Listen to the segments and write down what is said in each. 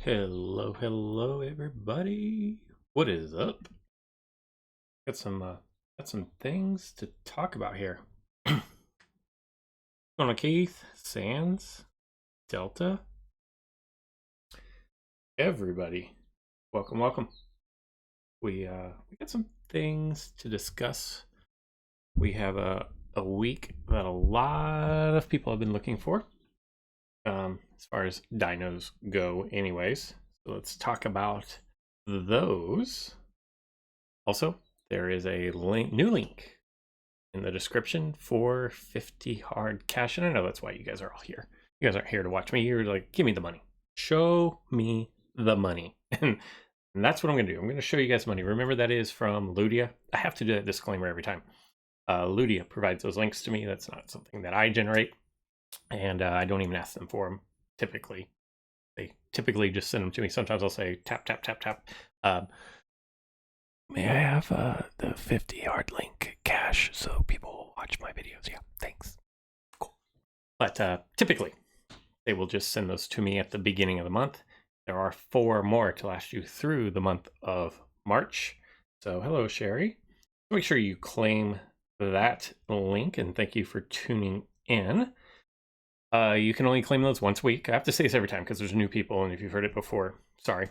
Hello, everybody. What is up? Got some things to talk about here. Going on, Keith, Sands, Delta, everybody. Welcome. We got some things to discuss. We have a week that a lot of people have been looking for. As far as dinos go, anyways. So let's talk about those. Also, there is a new link in the description for 50 hard cash. And I know that's why you guys are all here. You guys aren't here to watch me. You're like, give me the money. Show me the money. And that's what I'm going to do. I'm going to show you guys money. Remember, that is from Ludia. I have to do that disclaimer every time. Ludia provides those links to me. That's not something that I generate. And I don't even ask them for them, typically. They typically just send them to me. Sometimes I'll say, tap. May I have the 50 hard link cash so people will watch my videos? Yeah, thanks. Cool. But typically, they will just send those to me at the beginning of the month. There are 4 more to last you through the month of March. So hello, Sherry. Make sure you claim that link, and thank you for tuning in. You can only claim those once a week. I have to say this every time because there's new people, and if you've heard it before, sorry.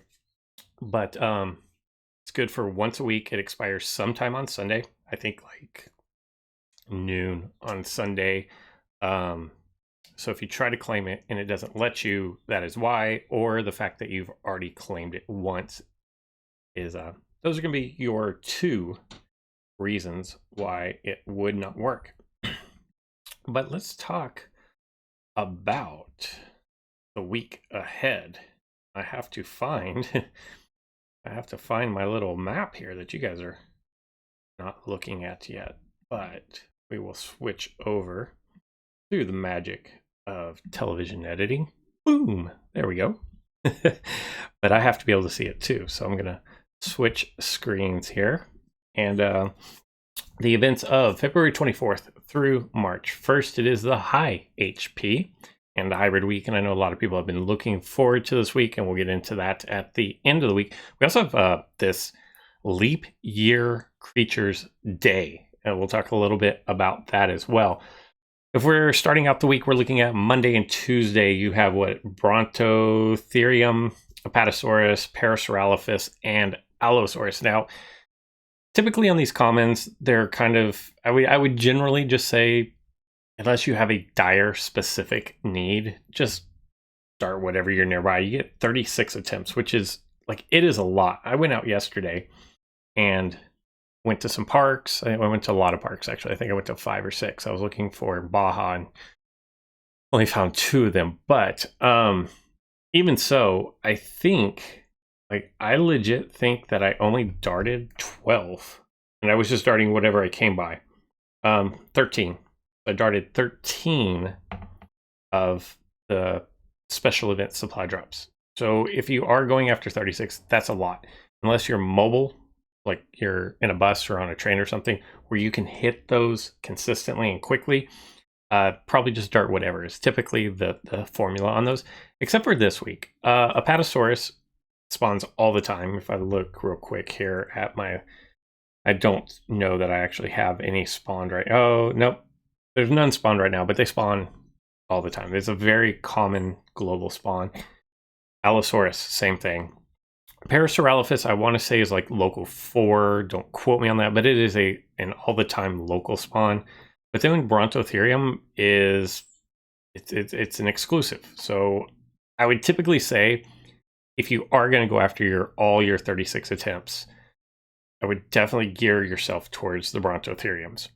But it's good for once a week. It expires sometime on Sunday. I think like noon on Sunday. So if you try to claim it and it doesn't let you, that is why. Or the fact that you've already claimed it once is those are going to be your 2 reasons why it would not work. But let's talk about the week ahead. I have to find my little map here that you guys are not looking at yet, but we will switch over to the magic of television editing. Boom, there we go. But I have to be able to see it too, so I'm gonna switch screens here. And the events of February 24th through March 1st, it is the high HP and the hybrid week. And I know a lot of people have been looking forward to this week, and we'll get into that at the end of the week. We also have this Leap Year Creatures Day, and we'll talk a little bit about that as well. If we're starting out the week, we're looking at Monday and Tuesday. You have what? Brontotherium, Apatosaurus, Parasaurolophus, and Allosaurus. Now, typically on these commons, they're kind of, I would generally just say, unless you have a dire specific need, just start whatever you're nearby. You get 36 attempts, which is like, it is a lot. I went out yesterday and went to some parks. I went to a lot of parks, actually. I think I went to 5 or 6. I was looking for Baja and only found 2 of them. But even so, I think, like, I legit think that I only darted 12. And I was just darting whatever I came by. 13. I darted 13 of the special event supply drops. So if you are going after 36, that's a lot. Unless you're mobile, like you're in a bus or on a train or something, where you can hit those consistently and quickly, probably just dart whatever is typically the formula on those. Except for this week. Apatosaurus spawns all the time. If I look real quick here at my, I don't know that I actually have any spawned right. Oh, nope. There's none spawned right now, but they spawn all the time. It's a very common global spawn. Allosaurus, same thing. Parasaurolophus, I want to say, is like local 4. Don't quote me on that, but it is an all the time local spawn. But then Brontotherium is it's an exclusive. So I would typically say, if you are going to go after all your 36 attempts, I would definitely gear yourself towards the Brontotheriums.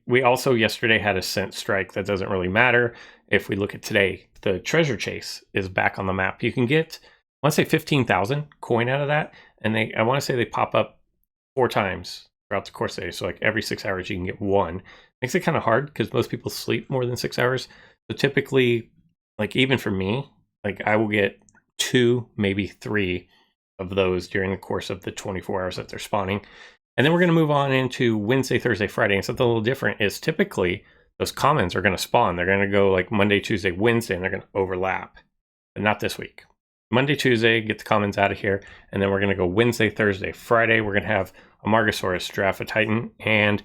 We also yesterday had a scent strike. That doesn't really matter. If we look at today, the treasure chase is back on the map. You can get, I want to say 15,000 coin out of that, and I want to say they pop up 4 times throughout the course of the day. So like every 6 hours you can get 1. Makes it kind of hard because most people sleep more than 6 hours. So typically, like even for me, like I will get 2, maybe 3 of those during the course of the 24 hours that they're spawning. And then we're going to move on into Wednesday, Thursday, Friday. And something a little different is typically those commons are going to spawn. They're going to go like Monday, Tuesday, Wednesday, and they're going to overlap. But not this week. Monday, Tuesday, get the commons out of here, and then we're going to go Wednesday, Thursday, Friday. We're going to have Amargasaurus, Giraffe Titan, and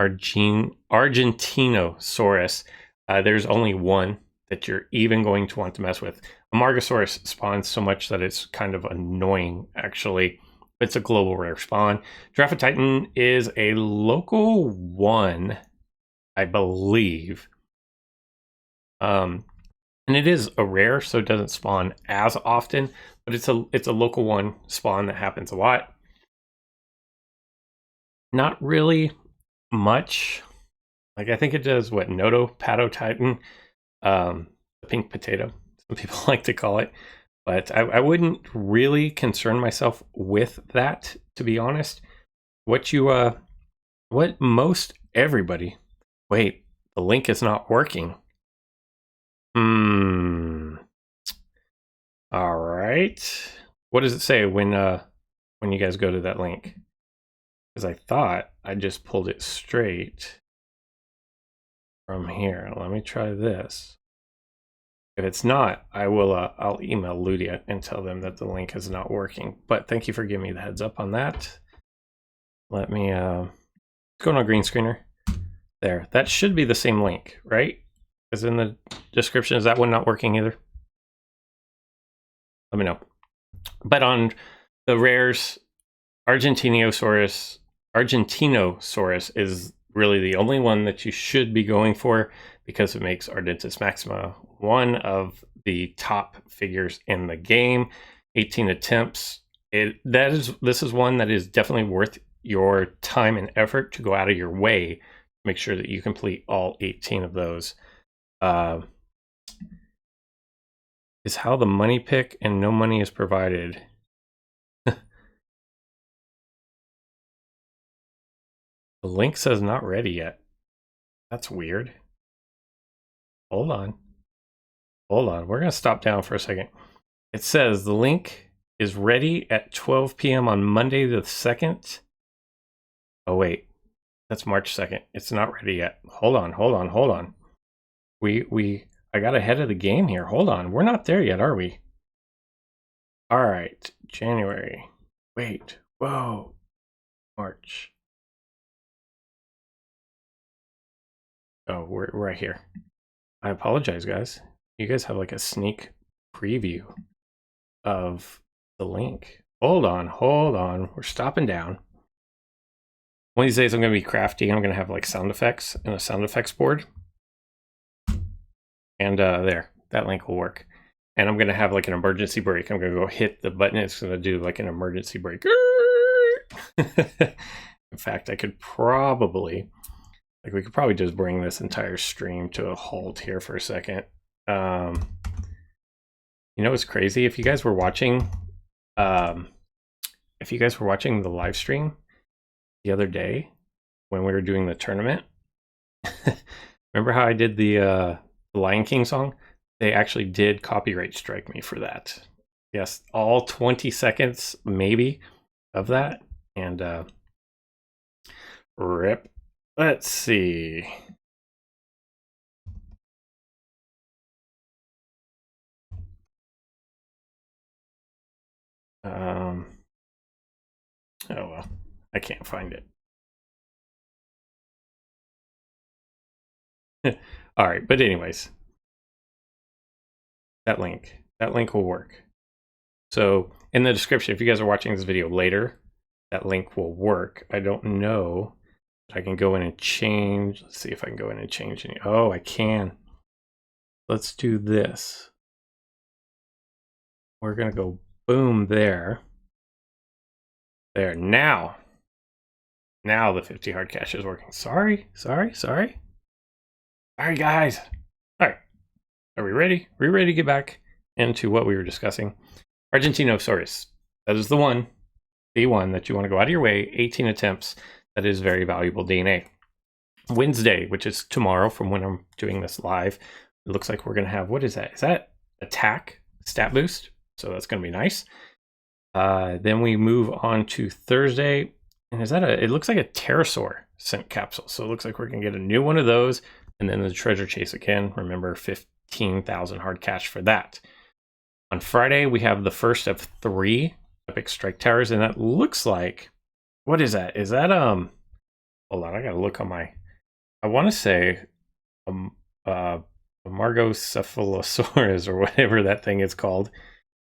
Argentinosaurus. There's only one that you're even going to want to mess with. Amargasaurus spawns so much that it's kind of annoying, actually. It's a global rare spawn. Giraffe Titan is a local one, I believe. And it is a rare, so it doesn't spawn as often, but it's a local one spawn that happens a lot. Not really much. Like, I think it does what Noto Pato Titan, the pink potato, some people like to call it. But I wouldn't really concern myself with that, to be honest. What most everybody... Wait, the link is not working. All right. What does it say when you guys go to that link? Because I thought I just pulled it straight from here. Let me try this. If it's not, I'll email Ludia and tell them that the link is not working. But thank you for giving me the heads up on that. Let me go on green screener. There, that should be the same link, right? As in the description. Is that one not working either? Let me know. But on the rares, Argentinosaurus is really the only one that you should be going for, because it makes Ardentis Maxima one of the top figures in the game. 18 attempts. This is one that is definitely worth your time and effort to go out of your way to make sure that you complete all 18 of those. Is how the money pick and no money is provided. The link says not ready yet. That's weird. Hold on. We're going to stop down for a second. It says the link is ready at 12 p.m. on Monday the 2nd. Oh, wait. That's March 2nd. It's not ready yet. Hold on. I got ahead of the game here. Hold on. We're not there yet, are we? All right. January. Wait. Whoa. March. Oh, we're right here. I apologize, guys. You guys have like a sneak preview of the link. Hold on. We're stopping down. One of these days I'm going to be crafty. I'm going to have like sound effects and a sound effects board. And there, that link will work. And I'm going to have like an emergency brake. I'm going to go hit the button. It's going to do like an emergency brake. In fact, I could probably... Like, we could probably just bring this entire stream to a halt here for a second. You know what's crazy? If you guys were watching, the live stream the other day when we were doing the tournament, remember how I did the Lion King song? They actually did copyright strike me for that. Yes, all 20 seconds maybe of that, and rip. Let's see. Oh well, I can't find it. All right, but anyways, that link will work. So in the description, if you guys are watching this video later, that link will work. I don't know. I can go in and change. Let's see if I can go in and change any. Oh, I can. Let's do this. We're going to go boom there. There. Now the 50 hard cash is working. Sorry, guys. All right. Are we ready? Are we ready to get back into what we were discussing? Argentinosaurus. That is the one that you want to go out of your way. 18 attempts. That is very valuable DNA. Wednesday, which is tomorrow from when I'm doing this live, it looks like we're going to have, what is that? Is that attack stat boost? So that's going to be nice. Then we move on to Thursday. And is that it looks like a pterosaur scent capsule. So it looks like we're going to get a new one of those. And then the treasure chase again. Remember, 15,000 hard cash for that. On Friday, we have the first of 3 Epic Strike Towers, and that looks like, what is that? Is that, hold on, I gotta look on my, I want to say, Amargocephalosaurus, or whatever that thing is called.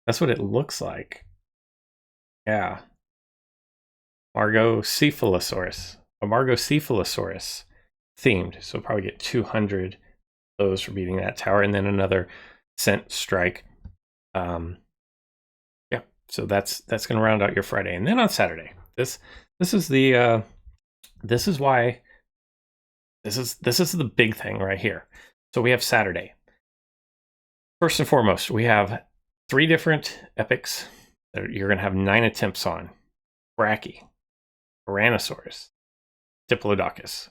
That's what it looks like. Yeah. Amargocephalosaurus themed. So probably get 200 those for beating that tower, and then another scent strike. Yeah, so that's going to round out your Friday, and then on Saturday, this is the this is the big thing right here. So we have Saturday. First and foremost, we have 3 different epics that you're going to have 9 attempts on: Brachy, Tyrannosaurus, Diplodocus.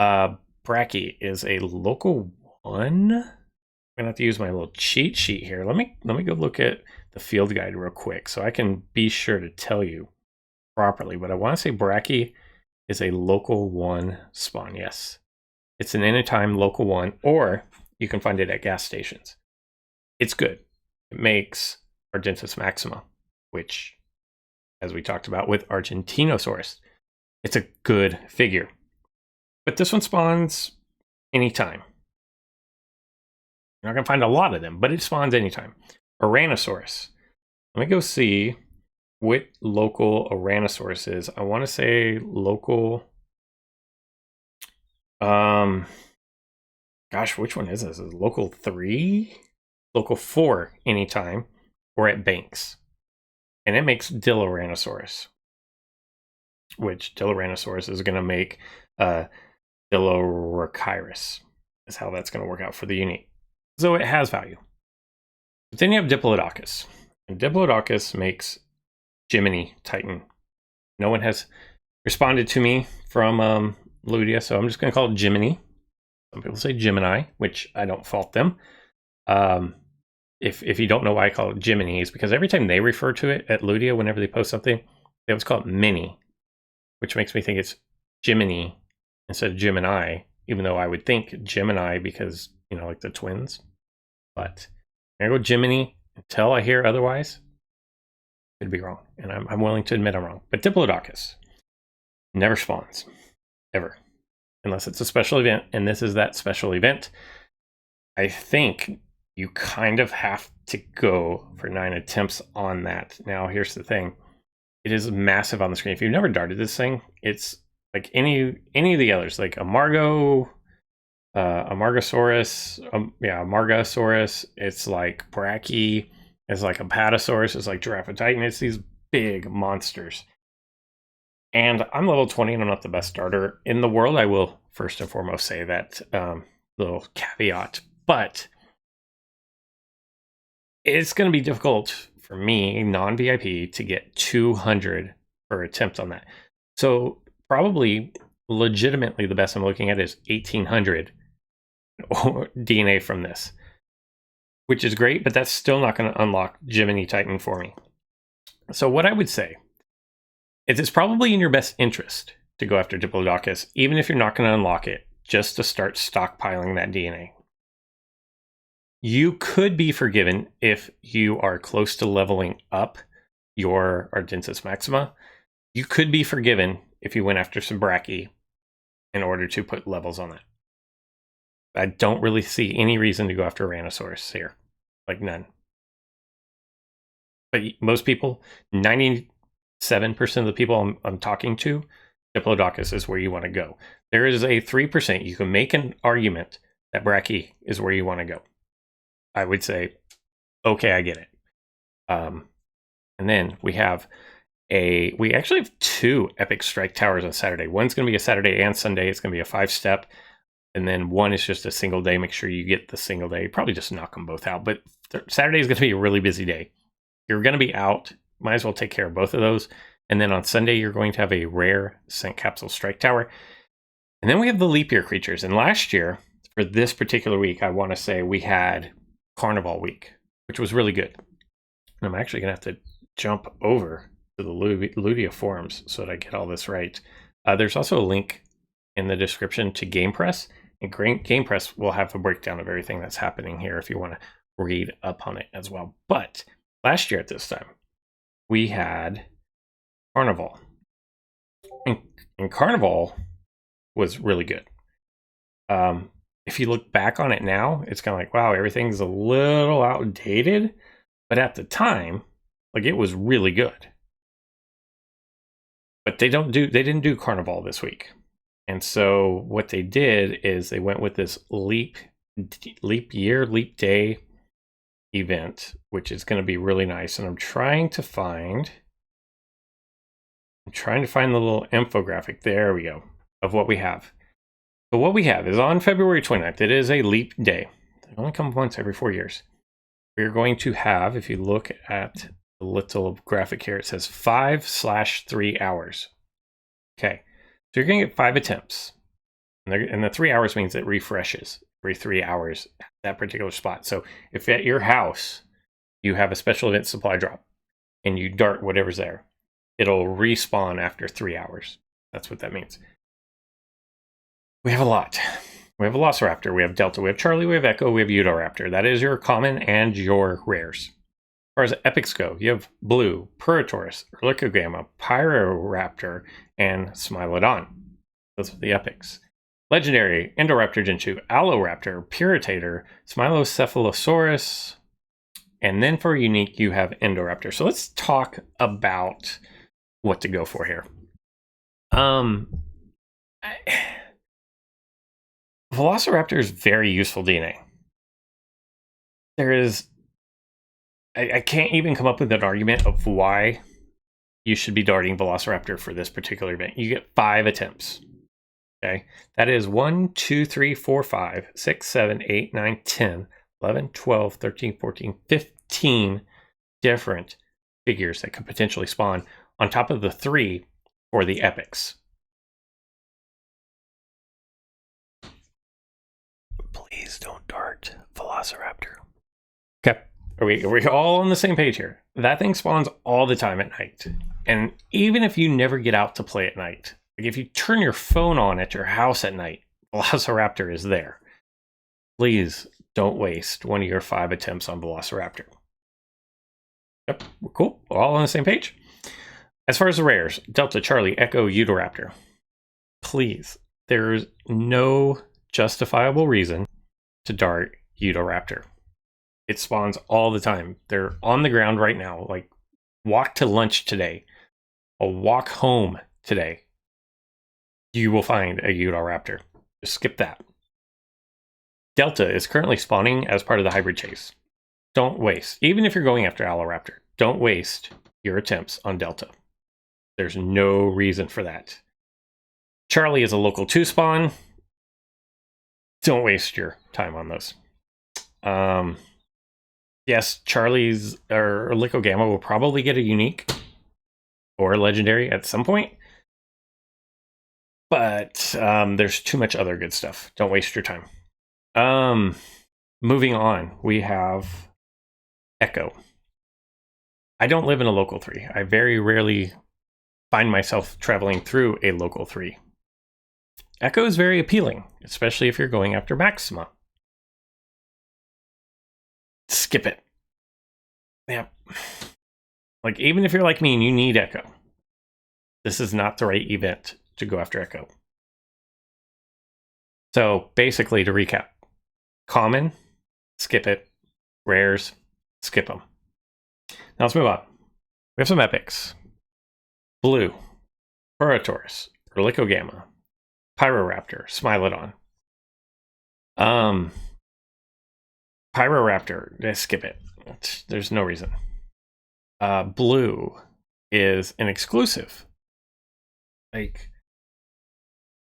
Brachy is a local 1. I'm gonna have to use my little cheat sheet here. Let me go look at the field guide real quick so I can be sure to tell you properly. But I want to say Brachy is a local 1 spawn. Yes, it's an anytime local 1, or you can find it at gas stations. It's good. It makes Argentus maxima, which, as we talked about with Argentinosaurus, it's a good figure. But this one spawns anytime. You're not going to find a lot of them, but it spawns anytime. Ouranosaurus. Let me go see what local Ouranosaurus is. I want to say local... gosh, which one is this? Is it local 3? Local 4 anytime, or at Banks. And it makes Diloranosaurus, which Diloranosaurus is going to make Dilorachirus, is how that's going to work out for the unique. So it has value. But then you have Diplodocus. And Diplodocus makes Gemini Titan. No one has responded to me from Ludia, so I'm just going to call it Gemini. Some people say Gemini, which I don't fault them. If you don't know why I call it Gemini, it's because every time they refer to it at Ludia, whenever they post something, they always call it Mini, which makes me think it's Gemini instead of Gemini, even though I would think Gemini because, you know, like the twins. But I'm going to go Gemini until I hear otherwise. Could be wrong, and I'm willing to admit I'm wrong. But Diplodocus never spawns, ever, unless it's a special event, and this is that special event. I think you kind of have to go for 9 attempts on that. Now, here's the thing. It is massive on the screen. If you've never darted this thing, it's like any of the others, like Amargosaurus, Amargosaurus. It's like Brachy. It's like Apatosaurus. It's like Giraffe Titan. It's these big monsters. And I'm level 20 and I'm not the best starter in the world. I will first and foremost say that little caveat. But it's going to be difficult for me, non-VIP, to get 200 per attempt on that. So probably legitimately the best I'm looking at is 1800 DNA from this, which is great, but that's still not going to unlock Gemini Titan for me. So what I would say is it's probably in your best interest to go after Diplodocus, even if you're not going to unlock it, just to start stockpiling that DNA. You could be forgiven if you are close to leveling up your Argentus maxima. You could be forgiven if you went after some Brachy in order to put levels on that. I don't really see any reason to go after Tyrannosaurus here. Like, none. But most people, 97% of the people I'm talking to, Diplodocus is where you want to go. There is a 3%. You can make an argument that Brachy is where you want to go. I would say, okay, I get it. And then we actually have 2 Epic Strike Towers on Saturday. One's going to be a Saturday and Sunday. It's going to be a 5-step. And then one is just a single day. Make sure you get the single day. Probably just knock them both out. But Saturday is going to be a really busy day. You're going to be out. Might as well take care of both of those. And then on Sunday, you're going to have a rare Scent Capsule Strike Tower. And then we have the leap year creatures. And last year, for this particular week, I want to say we had Carnival Week, which was really good. And I'm actually going to have to jump over to the Ludia forums so that I get all this right. There's also a link in the description to Game Press, and Game Press will have a breakdown of everything that's happening here if you want to read up on it as well. But last year at this time, we had Carnival. And Carnival was really good. If you look back on it now, it's kind of like, wow, everything's a little outdated. But at the time, like, it was really good. But they didn't do Carnival this week. And so what they did is they went with this leap day event, which is going to be really nice. And I'm trying to find the little infographic. There we go, of what we have. So what we have is on February 29th. It is a leap day. They only come once every 4 years. We're going to have, if you look at the little graphic here, it says 5/3 hours. Okay, so you're going to get 5 attempts. And the 3 hours means it refreshes every 3 hours at that particular spot. So if at your house you have a special event supply drop and you dart whatever's there, it'll respawn after 3 hours. That's what that means. We have a lot. We have Velociraptor, we have Delta, we have Charlie, we have Echo, we have Udoraptor. That is your common and your rares. As far as epics go, you have Blue, Puritaurus, Erlicogramma, Pyroraptor, and Smilodon. Those are the epics. Legendary, Indoraptor Gen 2, Alloraptor, Puritator, Smilocephalosaurus, and then for unique, you have Indoraptor. So let's talk about what to go for here. Velociraptor is very useful DNA. There is, I can't even come up with an argument of why you should be darting Velociraptor for this particular event. You get 5 attempts. Okay, that is 1, 2, 3, 4, 5, 6, 7, 8, 9, 10, 11, 12, 13, 14, 15 different figures that could potentially spawn on top of the 3 for the epics. Please don't dart Velociraptor. Okay, are we all on the same page here? That thing spawns all the time at night. And even if you never get out to play at night, like if you turn your phone on at your house at night, Velociraptor is there. Please don't waste one of your 5 attempts on Velociraptor. Yep, cool. We're all on the same page. As far as the rares, Delta, Charlie, Echo, Udoraptor. Please, there's no justifiable reason to dart Udoraptor. It spawns all the time. They're on the ground right now. Like, walk to lunch today. Or walk home today. You will find a Udoraptor. Just skip that. Delta is currently spawning as part of the hybrid chase. Don't waste, even if you're going after Alloraptor, don't waste your attempts on Delta. There's no reason for that. Charlie is a local 2 spawn. Don't waste your time on those. Yes, Charlie's or Erlicogramma will probably get a unique or a legendary at some point. But there's too much other good stuff. Don't waste your time. Moving on, we have Echo. I don't live in a local 3. I very rarely find myself traveling through a local 3. Echo is very appealing, especially if you're going after Maxima. Skip it. Yep. Like, even if you're like me and you need Echo, this is not the right event to go after Echo. So basically, to recap, common, skip it. Rares, skip them. Now let's move on. We have some epics. Blue, Puritaurus, Erlicogramma, Pyroraptor, Smilodon. Pyroraptor, skip it. There's no reason. Blue is an exclusive. Like,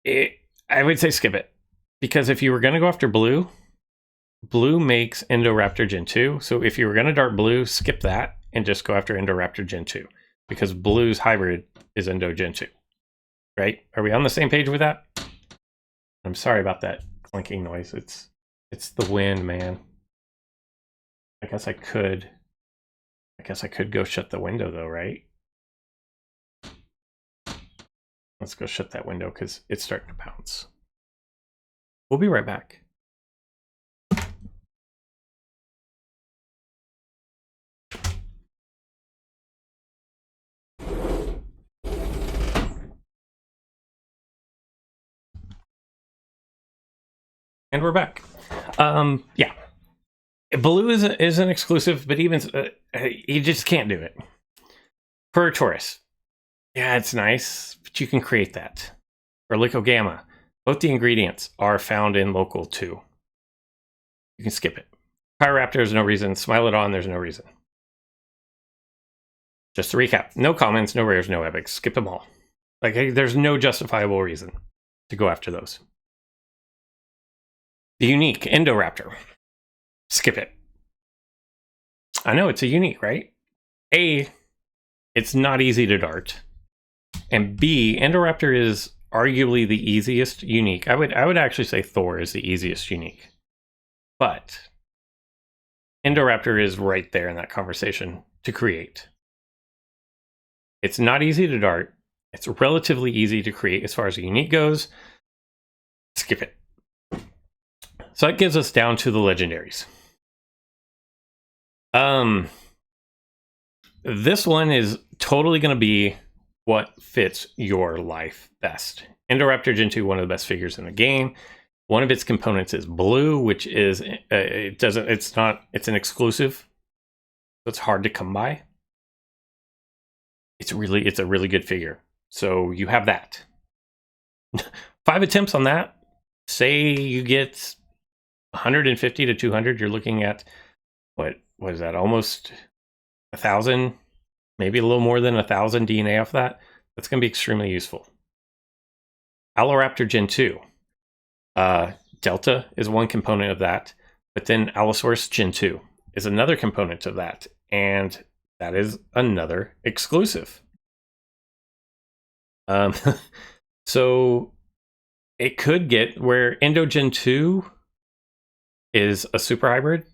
I would say skip it. Because if you were going to go after Blue, Blue makes Indoraptor Gen 2. So if you were going to dart Blue, skip that and just go after Indoraptor Gen 2. Because Blue's hybrid is Indo Gen 2. Right? Are we on the same page with that? I'm sorry about that clinking noise. It's the wind, man. I guess I could go shut the window though, right? Let's go shut that window because it's starting to bounce. We'll be right back. And we're back. Yeah. Blue is an exclusive, but even you just can't do it. For Taurus, yeah, it's nice, but you can create that. Or Gamma, both the ingredients are found in local 2. You can skip it. Pyroraptor, there's no reason. Smilodon, there's no reason. Just to recap, no commons, no rares, no epics. Skip them all. Like, there's no justifiable reason to go after those. The unique Indoraptor. Skip it. I know it's a unique, right? A, it's not easy to dart. And B, Indoraptor is arguably the easiest unique. I would actually say Thor is the easiest unique. But Indoraptor is right there in that conversation to create. It's not easy to dart. It's relatively easy to create as far as a unique goes. Skip it. So that gives us down to the legendaries. This one is totally going to be what fits your life best. Indoraptor Gen 2, one of the best figures in the game. One of its components is blue, which is it's an exclusive, so it's hard to come by. It's a really good figure. So you have that. 5 attempts on that. Say you get 150 to 200, you're looking at what is that? Almost 1,000, maybe a little more than 1,000 DNA off that. That's going to be extremely useful. Alloraptor Gen 2. Delta is one component of that, but then Allosaurus Gen 2 is another component of that, and that is another exclusive. So it could get where Indo Gen 2 is a super hybrid.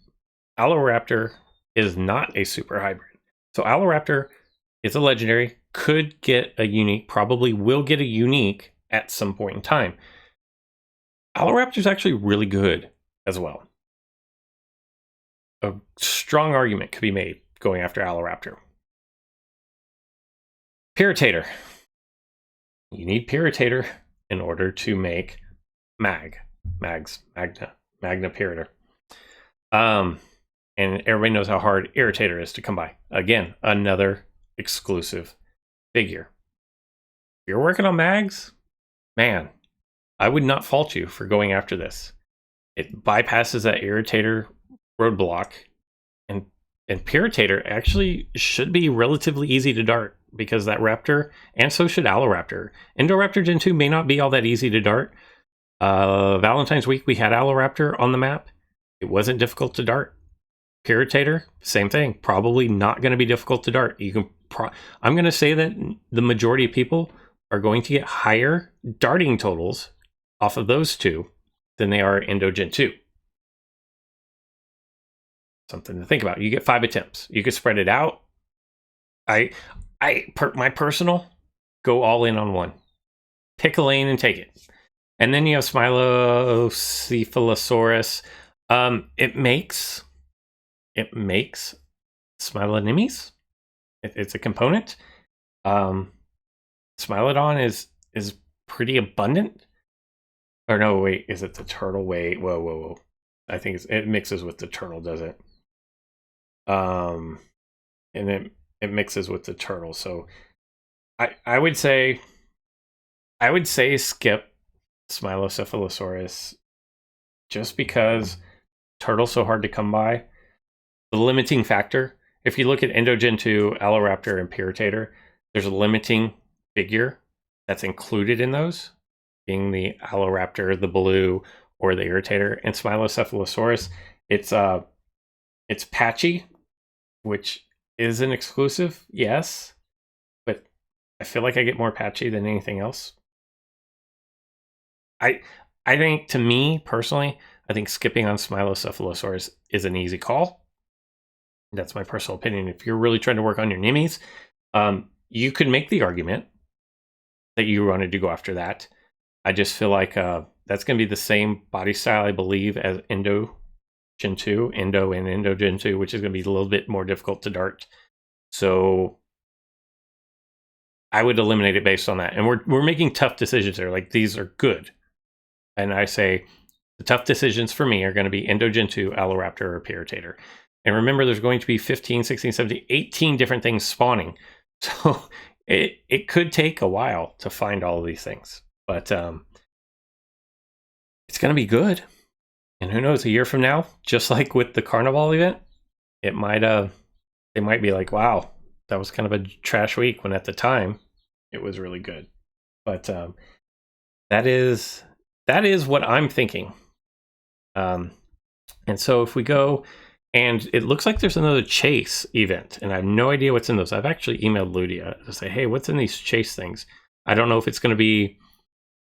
Alloraptor is not a super hybrid. So Alloraptor is a legendary, could get a unique, probably will get a unique at some point in time. Alloraptor is actually really good as well. A strong argument could be made going after Alloraptor. Piritator. You need Piritator in order to make Magna Pirator. And everybody knows how hard Irritator is to come by. Again, another exclusive figure. If you're working on mags, man, I would not fault you for going after this. It bypasses that Irritator roadblock, and Piritator actually should be relatively easy to dart because that Raptor, and so should Alloraptor. Indoraptor Gen 2 may not be all that easy to dart. Valentine's week, we had Alloraptor on the map. It wasn't difficult to dart. Piritator, same thing. Probably not going to be difficult to dart. You can. I'm going to say that the majority of people are going to get higher darting totals off of those two than they are Indo Gen 2. Something to think about. You get 5 attempts. You can spread it out. My personal, go all in on one. Pick a lane and take it. And then you have Smylocephalosaurus. It makes Smilonymies. It's a component. Smilodon is pretty abundant. Or no, wait, is it the turtle? Wait, whoa. I think it mixes with the turtle, does it? And it mixes with the turtle. So I would say skip Smylocephalosaurus just because turtle's so hard to come by. The limiting factor, if you look at Indo Gen 2, Alloraptor, and Piritator, there's a limiting figure that's included in those, being the Alloraptor, the blue, or the Irritator. And Smylocephalosaurus, it's patchy, which is an exclusive, yes, but I feel like I get more patchy than anything else. I think, to me personally, I think skipping on Smylocephalosaurus is an easy call. That's my personal opinion. If you're really trying to work on your Nimmies, you could make the argument that you wanted to go after that. I just feel like that's going to be the same body style, I believe, as Indo Gen 2, Indo and Indo Gen 2, which is going to be a little bit more difficult to dart. So I would eliminate it based on that. And we're making tough decisions there. Like, these are good. And I say, The tough decisions for me are going to be Endogen 2, Alloraptor, or Pyritator. And remember, there's going to be 15, 16, 17, 18 different things spawning. So it could take a while to find all of these things. But it's going to be good. And who knows, a year from now, just like with the Carnival event, it might be like, wow, that was kind of a trash week, when at the time it was really good. But that is what I'm thinking. And so if we go, and it looks like there's another chase event, and I have no idea what's in those. I've actually emailed Ludia to say, hey, what's in these chase things? I don't know if it's going to be,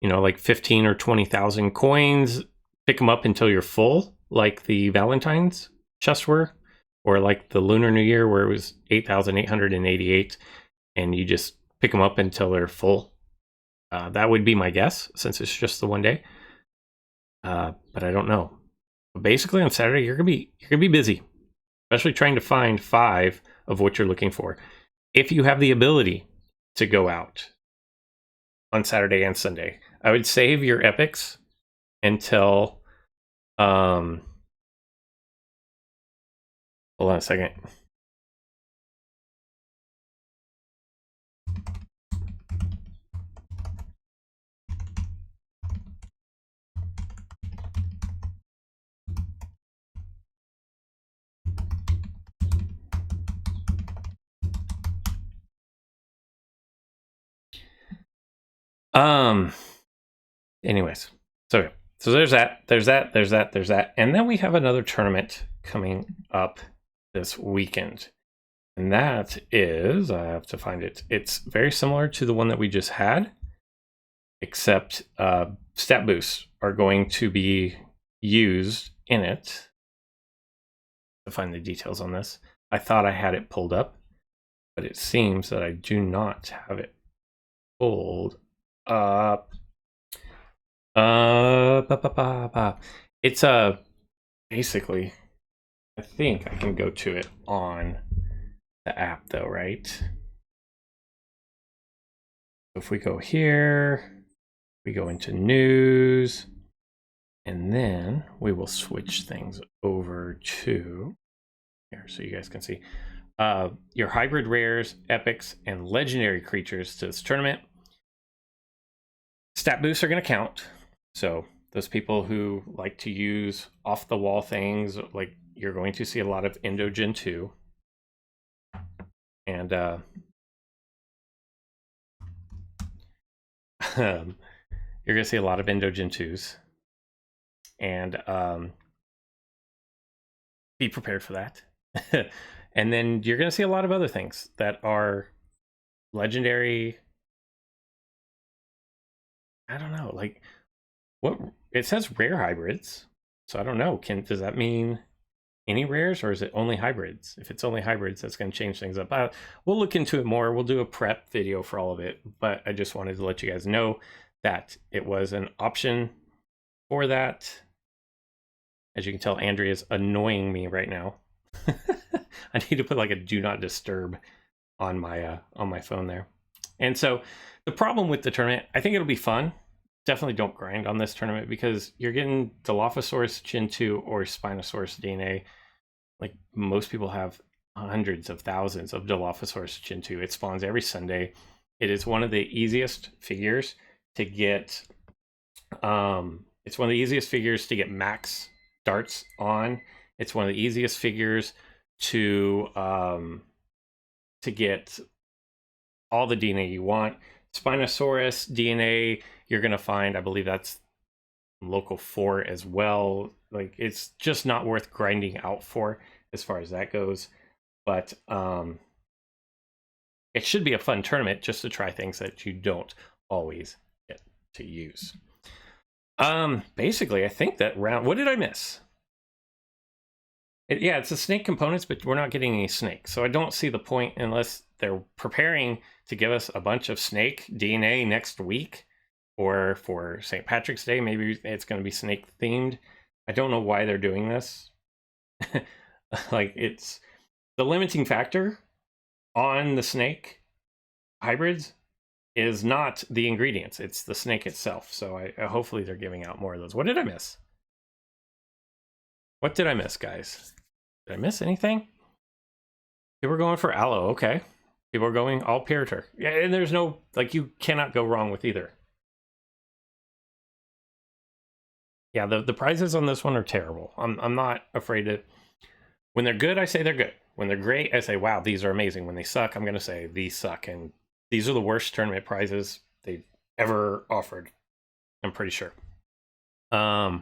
like 15 or 20,000 coins, pick them up until you're full, like the Valentine's chests were, or like the Lunar New Year where it was 8,888, and you just pick them up until they're full. That would be my guess, since it's just the one day. But I don't know. But basically, on Saturday, you're gonna be busy, especially trying to find 5 of what you're looking for. If you have the ability to go out on Saturday and Sunday, I would save your epics until hold on a second. Anyways, so there's that. And then we have another tournament coming up this weekend. And that is, I have to find it. It's very similar to the one that we just had, except stat boosts are going to be used in it. To find the details on this, I thought I had it pulled up, but it seems that I do not have it pulled up. It's basically, I think I can go to it on the app though, right? If we go here, we go into news, and then we will switch things over to here so you guys can see your hybrid rares, epics, and legendary creatures to this tournament. Stat boosts are going to count. So those people who like to use off the wall things, like you're going to see a lot of Endogen 2. And you're going to see a lot of Endogen 2s. And be prepared for that. And then you're going to see a lot of other things that are legendary. I don't know, like what it says rare hybrids. So I don't know. Does that mean any rares, or is it only hybrids? If it's only hybrids, that's going to change things up. We'll look into it more. We'll do a prep video for all of it. But I just wanted to let you guys know that it was an option for that. As you can tell, Andrea's annoying me right now. I need to put like a do not disturb on my phone there. And so the problem with the tournament, I think it'll be fun. Definitely don't grind on this tournament because you're getting Dilophosaurus Gen 2 or Spinosaurus DNA. Like most people have hundreds of thousands of Dilophosaurus Gen 2. It spawns every Sunday. It is one of the easiest figures to get. It's one of the easiest figures to get max darts on. It's one of the easiest figures to get all the DNA you want. Spinosaurus DNA, you're going to find, I believe that's local 4 as well. Like, it's just not worth grinding out for as far as that goes. But it should be a fun tournament just to try things that you don't always get to use. Basically, I think that round... What did I miss? Yeah, it's the snake components, but we're not getting any snake. So I don't see the point unless they're preparing to give us a bunch of snake DNA next week. Or for St. Patrick's Day, maybe it's going to be snake themed. I don't know why they're doing this. Like, it's the limiting factor on the snake hybrids is not the ingredients. It's the snake itself. So I hopefully they're giving out more of those. What did I miss? What did I miss, guys? Did I miss anything? People are going for aloe. Okay. People are going all Piritor. Yeah, and there's no, like, you cannot go wrong with either. Yeah, the prizes on this one are terrible. I'm not afraid to. When they're good, I say they're good. When they're great, I say, wow, these are amazing. When they suck, I'm going to say these suck. And these are the worst tournament prizes they've ever offered. I'm pretty sure. What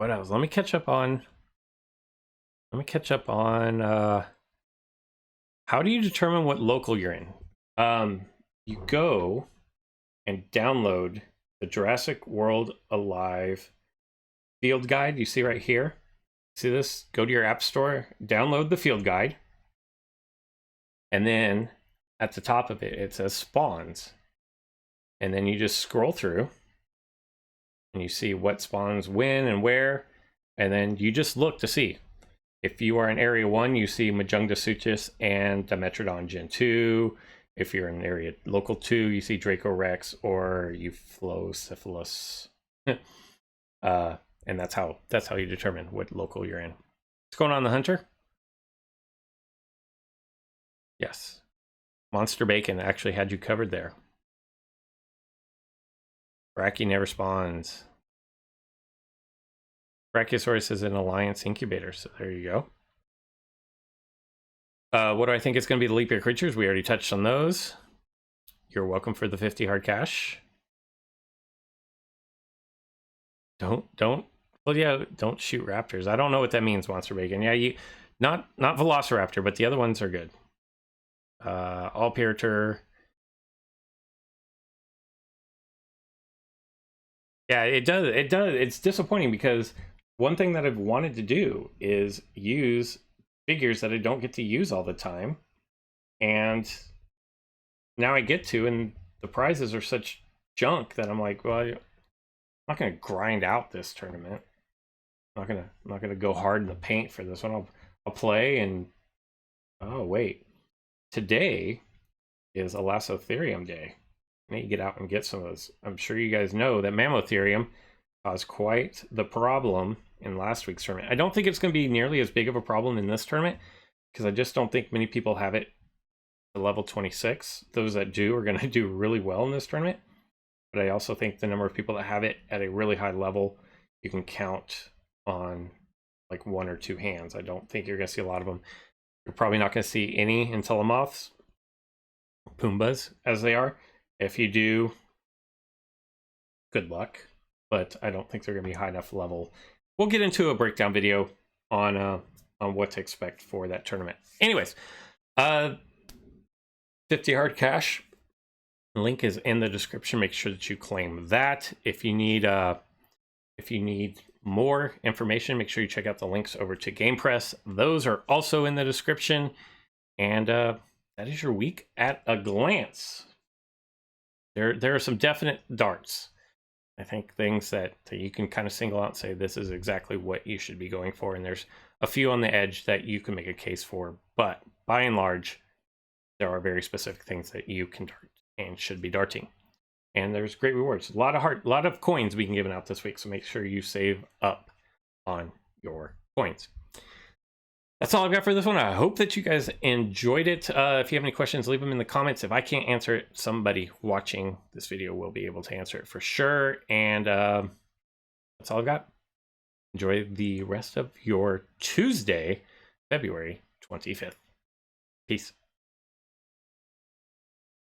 else? Let me catch up on how do you determine what local you're in? You go and download the Jurassic World Alive field guide. You see right here? See this? Go to your app store, download the field guide, and then at the top of it, it says spawns. And then you just scroll through and you see what spawns when and where, and then you just look to see. If you are in Area 1, you see Majunga Suchus and Dimetrodon Gen 2. If you're in Area Local 2, you see Draco Rex or Euplocephalus. And that's how you determine what local you're in. What's going on, the Hunter? Yes. Monster Bacon actually had you covered there. Brachie never spawns. Brachiosaurus is an Alliance incubator, so there you go. What do I think is going to be the leap year creatures? We already touched on those. You're welcome for the 50 hard cash. Well, yeah, don't shoot raptors. I don't know what that means, Monster Bacon. Yeah, not Velociraptor, but the other ones are good. All Piritor. Yeah, it does. It's disappointing because one thing that I've wanted to do is use figures that I don't get to use all the time, and now I get to, and the prizes are such junk that I'm like, well, I'm not gonna grind out this tournament. I'm not gonna go hard in the paint for this one. I'll play and oh wait, today is Elasmotherium Day. I need to get out and get some of those. I'm sure you guys know that Mammotherium caused quite the problem in last week's tournament. I don't think it's going to be nearly as big of a problem in this tournament because I just don't think many people have it to level 26. Those that do are going to do really well in this tournament. But I also think the number of people that have it at a really high level, you can count on like one or two hands. I don't think you're going to see a lot of them. You're probably not going to see any Entelomoths, Pumbas as they are. If you do, good luck, but I don't think they're going to be high enough level. We'll get into a breakdown video on what to expect for that tournament. Anyways, 50 hard cash. Link is in the description. Make sure that you claim that. If you need more information, make sure you check out the links over to Game Press. Those are also in the description. And that is your week at a glance. There are some definite darts. I think things that you can kind of single out and say this is exactly what you should be going for, and there's a few on the edge that you can make a case for, but by and large there are very specific things that you can dart and should be darting, and there's great rewards. A lot of coins being given out this week, so make sure you save up on your coins. That's all I've got for this one. I hope that you guys enjoyed it. If you have any questions, leave them in the comments. If I can't answer it, somebody watching this video will be able to answer it for sure. And that's all I've got. Enjoy the rest of your Tuesday, February 25th. Peace.